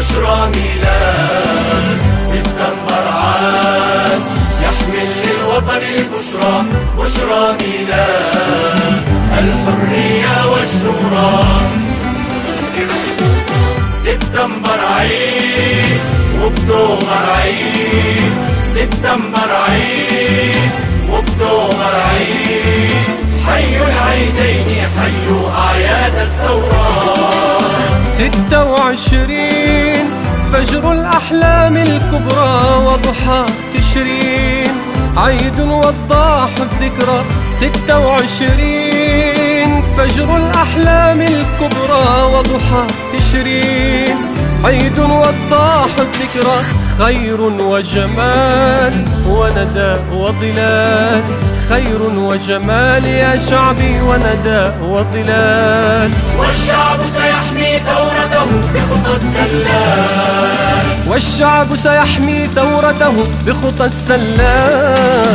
بشرى ميلاد. سبتمبر عاد يحمل للوطن البشرى، بشرى ميلاد الحرية والشورى. سبتمبر عيد واكتوبر عيد، سبتمبر عيد واكتوبر عيد، حيوا العيدين حيوا أعياد الثورات. 26 فجر الأحلام الكبرى وضحى تشرين، عيد وضاح الذكرى. 26 فجر الأحلام الكبرى وضحى تشرين، عيد وضاح الذكرى. خير وجمال وندى وظلال، خير وجمال يا شعبي وندى وظلال. والشعب سيحمي ثورته بخطى السلال، والشعب سيحمي ثورته بخطى السلال.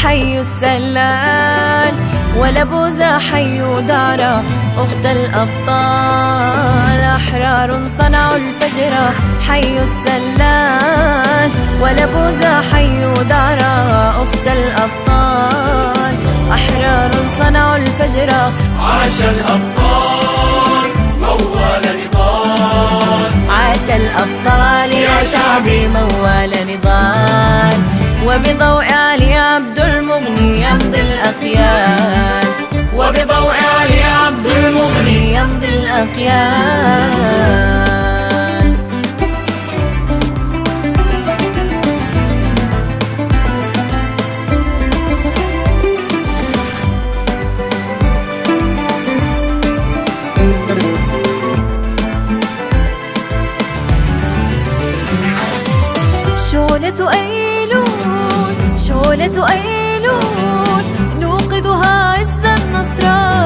حيوا السلال ولبوزة، حيوا دارا أخت الأبطال، أحرار صنعوا الفجر. حيوا السلال ولبوزة، حيوا دارا أخت الأبطال، أحرار صنعوا الفجر. عاش الأبطال موال نضال، عاش الأبطال يا شعبي موال نضال. وبضوء علي عبد المغني يمضي الأقيال، وبضوء علي عبد المغني يمضي الأقيال. شعلة أيلول، شعلة أيلول، نوقدها عز النصر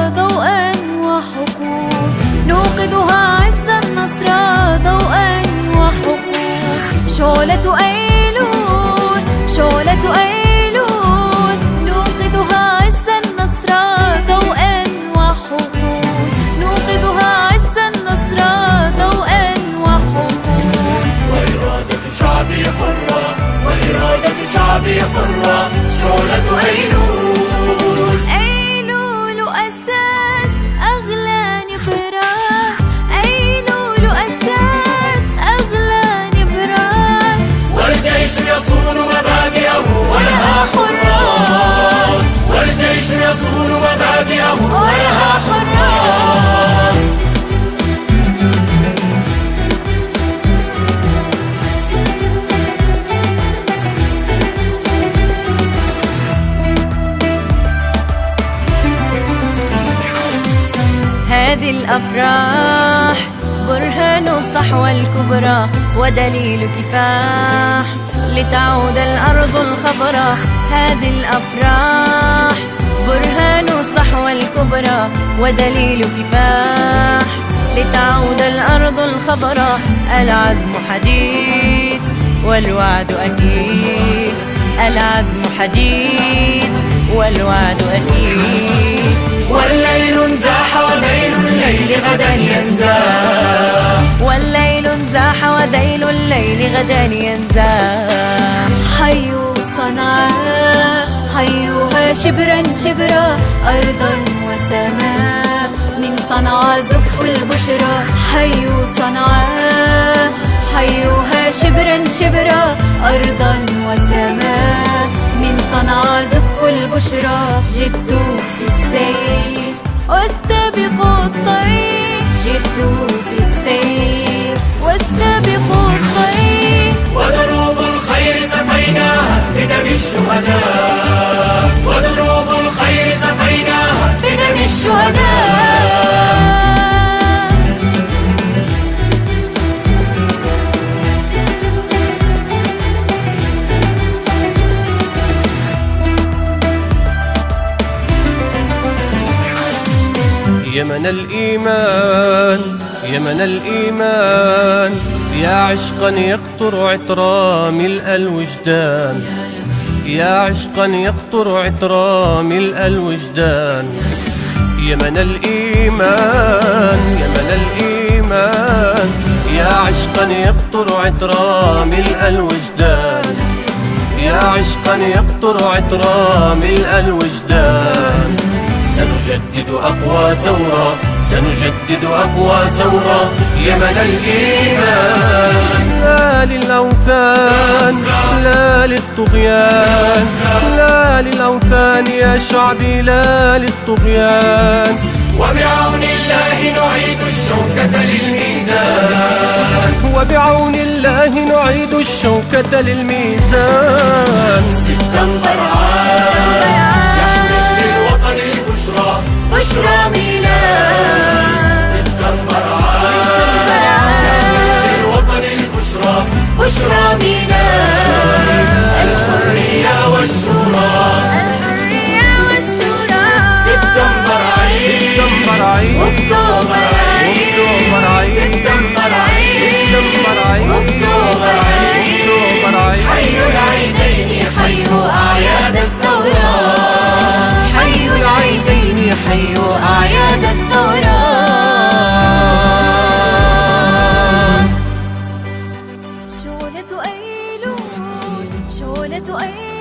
ضوءا وحقول، نوقدها عز النصر ضوءا وحقول. شعلة أيلول، شعلة أيلول، نوقدها عز النصر ضوءا وحقول، نوقدها عز النصر ضوءا وحقول. وإرادة شعبي حرة، وإرادة شعبي حرة، شعلة أيلول. أيلول أساس أغلى نبراس، أيلول أساس أغلى نبراس. والجيش يصون مبادئه ولها حراس، والجيش يصون مبادئه ولها حراس. هذه الأفراح برهان الصحوة الكبرى ودليل كفاح لتعود الأرض الخضراء. هذه الأفراح برهان الصحوة الكبرى ودليل كفاح لتعود الأرض الخضراء. العزم حديد والوعد أكيد، العزم حديد والوعد أكيد. والليل انزاح وذيل الليل غدا ينزاح، والليل انزاح وذيل الليل غدا ينزاح. حيوا صنعاء، حيوها شبرا شبرا، أرضا وسماء، من صنعاء زف البشرى. حيوا صنعاء، حيوها شبرا شبرا، أرضا وسماء، من صنعاء زف البشرى. جدوا في السير واستبقوا الطريق، جدوا في السير واستبقوا الطريق. ودروب الخير سقيناها بدم الشهداء، ودروب الخير سقيناها بدم الشهداء. يمن الإيمان، يمن الإيمان، يا عشقا يقطر عطرا ملء الوجدان، يا عشقا يقطر عطرا ملء الوجدان. يمن الإيمان يمن الإيمان، يا عشقا يقطر عطرا ملء الوجدان، يا عشقا يقطر عطرا ملء الوجدان. سنجدد أقوى ثورة سنجدد أقوى ثورة يمن الإيمان. لا للأوثان لا للطغيان، لا للأوثان يا شعبي لا للطغيان. وبعون الله نعيد الشوكة للميزان، وبعون الله نعيد الشوكة للميزان. سبتمبر عام يحمل للوطن البشرى، بشرى ميلاد. سبتمبر عام يحمل للوطن البشرى، بشرى ميلاد. الحرية والشورى، الحرية والشورى. سبتمبر عيد، سبتمبر عيد، أكتوبر عيد، أكتوبر عيد، سبتمبر عيد، سبتمبر عيد، أكتوبر عيد. أكتوبر عيد. حي العيدين حيوا أعياد الثورة، حي العيدين حيوا أعياد الثورة. شعلة أيلول شعلة أيلول